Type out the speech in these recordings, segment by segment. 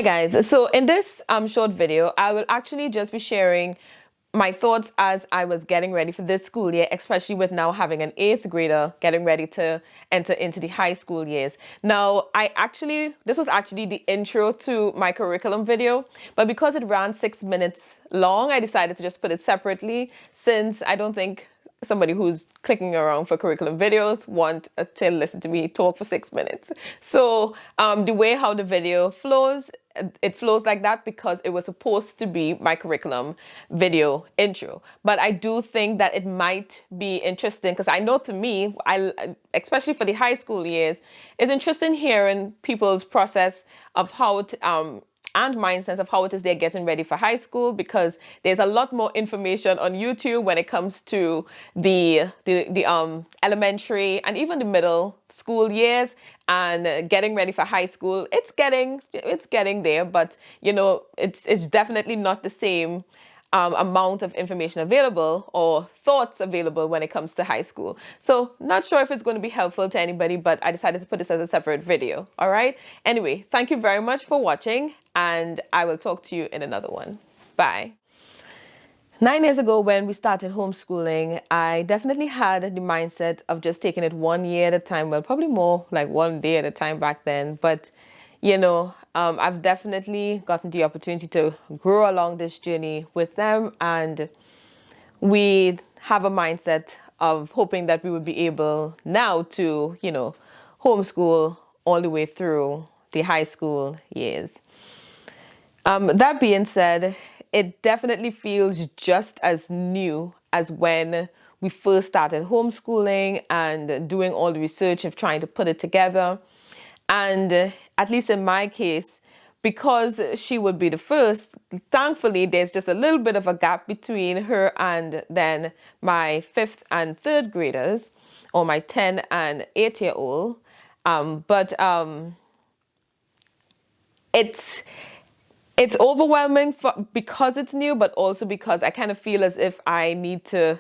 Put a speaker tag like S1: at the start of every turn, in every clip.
S1: Hi guys, so in this short video, I will actually just be sharing my thoughts as I was getting ready for this school year, especially with now having an 8th grader getting ready to enter into the high school years. Now, this was actually the intro to my curriculum video, but because it ran 6 minutes long, I decided to just put it separately since I don't think somebody who's clicking around for curriculum videos want to listen to me talk for 6 minutes. So the way how the video flows, it flows like that because it was supposed to be my curriculum video intro. But I do think that it might be interesting because I know to me, especially for the high school years, it's interesting hearing people's process of how to and mindsets of how it is they're getting ready for high school, because there's a lot more information on YouTube when it comes to the elementary and even the middle school years and getting ready for high school. It's getting there, but you know, it's definitely not the same amount of information available or thoughts available when it comes to high school. So not sure if it's going to be helpful to anybody, but I decided to put this as a separate video. All right. Anyway, thank you very much for watching, and I will talk to you in another one. Bye. 9 years ago when we started homeschooling, I definitely had the mindset of just taking it 1 year at a time. Well, probably more like 1 day at a time back then. But, you know, I've definitely gotten the opportunity to grow along this journey with them. And we have a mindset of hoping that we would be able now to, you know, homeschool all the way through the high school years. That being said, it definitely feels just as new as when we first started homeschooling and doing all the research of trying to put it together. And at least in my case, because she would be the first, thankfully, there's just a little bit of a gap between her and then my 5th and 3rd graders, or my 10 and 8-year-old. It's overwhelming because it's new, but also because I kind of feel as if I need to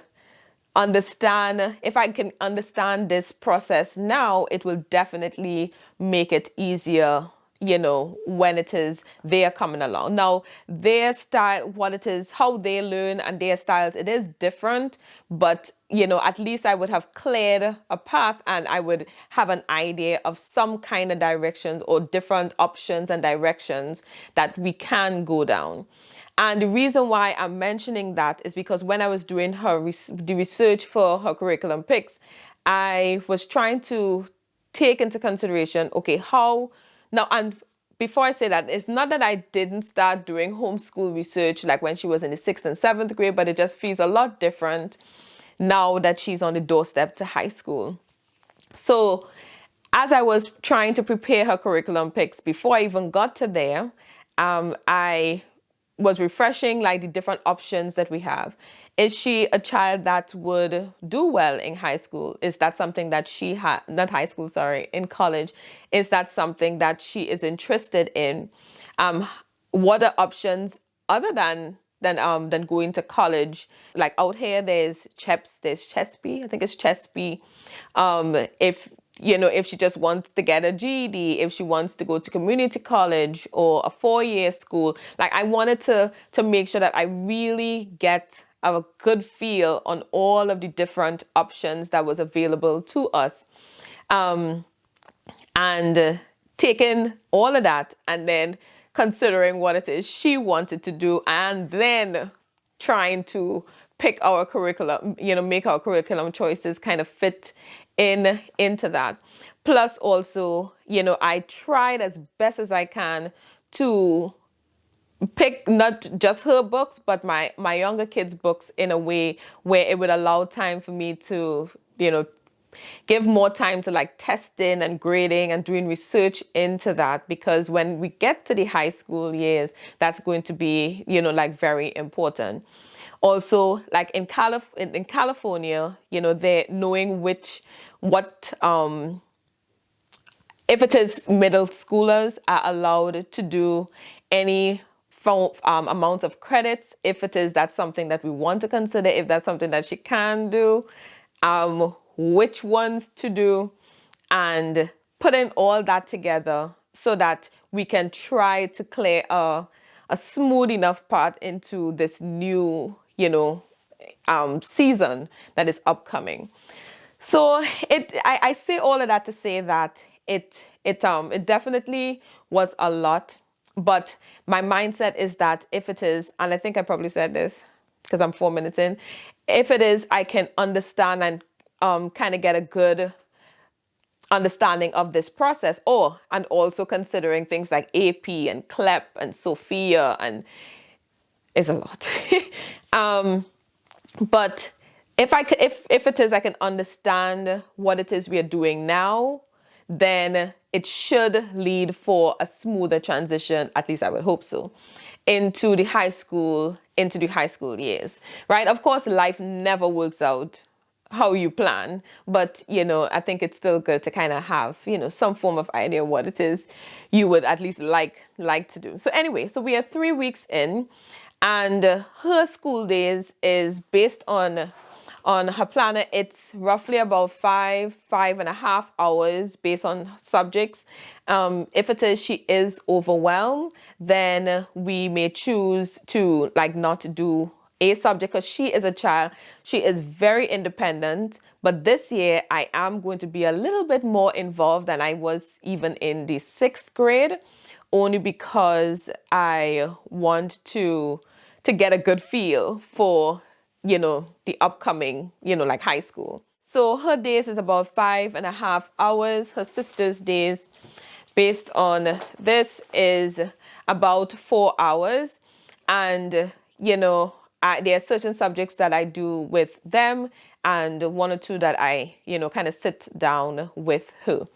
S1: understand. If I can understand this process now, it will definitely make it easier, you know, when it is they're coming along. Now, their style, what it is, how they learn and their styles, it is different, but you know, at least I would have cleared a path and I would have an idea of some kind of directions or different options and directions that we can go down. And the reason why I'm mentioning that is because when I was doing the research for her curriculum picks, I was trying to take into consideration, okay, how now, and before I say that, it's not that I didn't start doing homeschool research like when she was in the 6th and 7th grade, but it just feels a lot different now that she's on the doorstep to high school. So as I was trying to prepare her curriculum picks before I even got to there, I was refreshing like the different options that we have. Is she a child that would do well in high school? Is that something that she had, not high school, sorry, in college? Is that something that she is interested in? What are options other than going to college? Like out here, there's Chespi, I think it's Chespi. If she just wants to get a GED, if she wants to go to community college or a 4-year school, like I wanted to make sure that I really get a good feel on all of the different options that was available to us. And taking all of that and then considering what it is she wanted to do, and then trying to pick our curriculum, you know, make our curriculum choices kind of fit into that. Plus also, you know, I tried as best as I can to pick not just her books, but my younger kids' books in a way where it would allow time for me to, you know, give more time to like testing and grading and doing research into that, because when we get to the high school years, that's going to be, you know, like very important. Also, like in California, you know, they're knowing if it is middle schoolers are allowed to do any amount of credits, if it is that's something that we want to consider, if that's something that she can do, which ones to do, and putting all that together so that we can try to clear a smooth enough path into this new, season that is upcoming. So I say all of that to say that it definitely was a lot, but my mindset is that if it is, and I think I probably said this because I'm 4 minutes in, if it is, I can understand and kind of get a good understanding of this process. And also considering things like AP and CLEP and Sophia, and it's a lot. But if it is, I can understand what it is we are doing now, then it should lead for a smoother transition, at least I would hope so, into the high school years, right? Of course, life never works out how you plan, but I think it's still good to kind of have some form of idea what it is you would at least like to do. So anyway, so we are 3 weeks in, and her school days is based on her planner. It's roughly about 5.5 hours based on subjects. If it is she is overwhelmed, then we may choose to not do a subject, because she is a child. She is very independent, but this year I am going to be a little bit more involved than I was even in the 6th grade, only because I want to get a good feel for the upcoming high school. So her days is about 5.5 hours. Her sister's days, based on this, is about 4 hours. And there are certain subjects that I do with them, and one or two that I kind of sit down with her.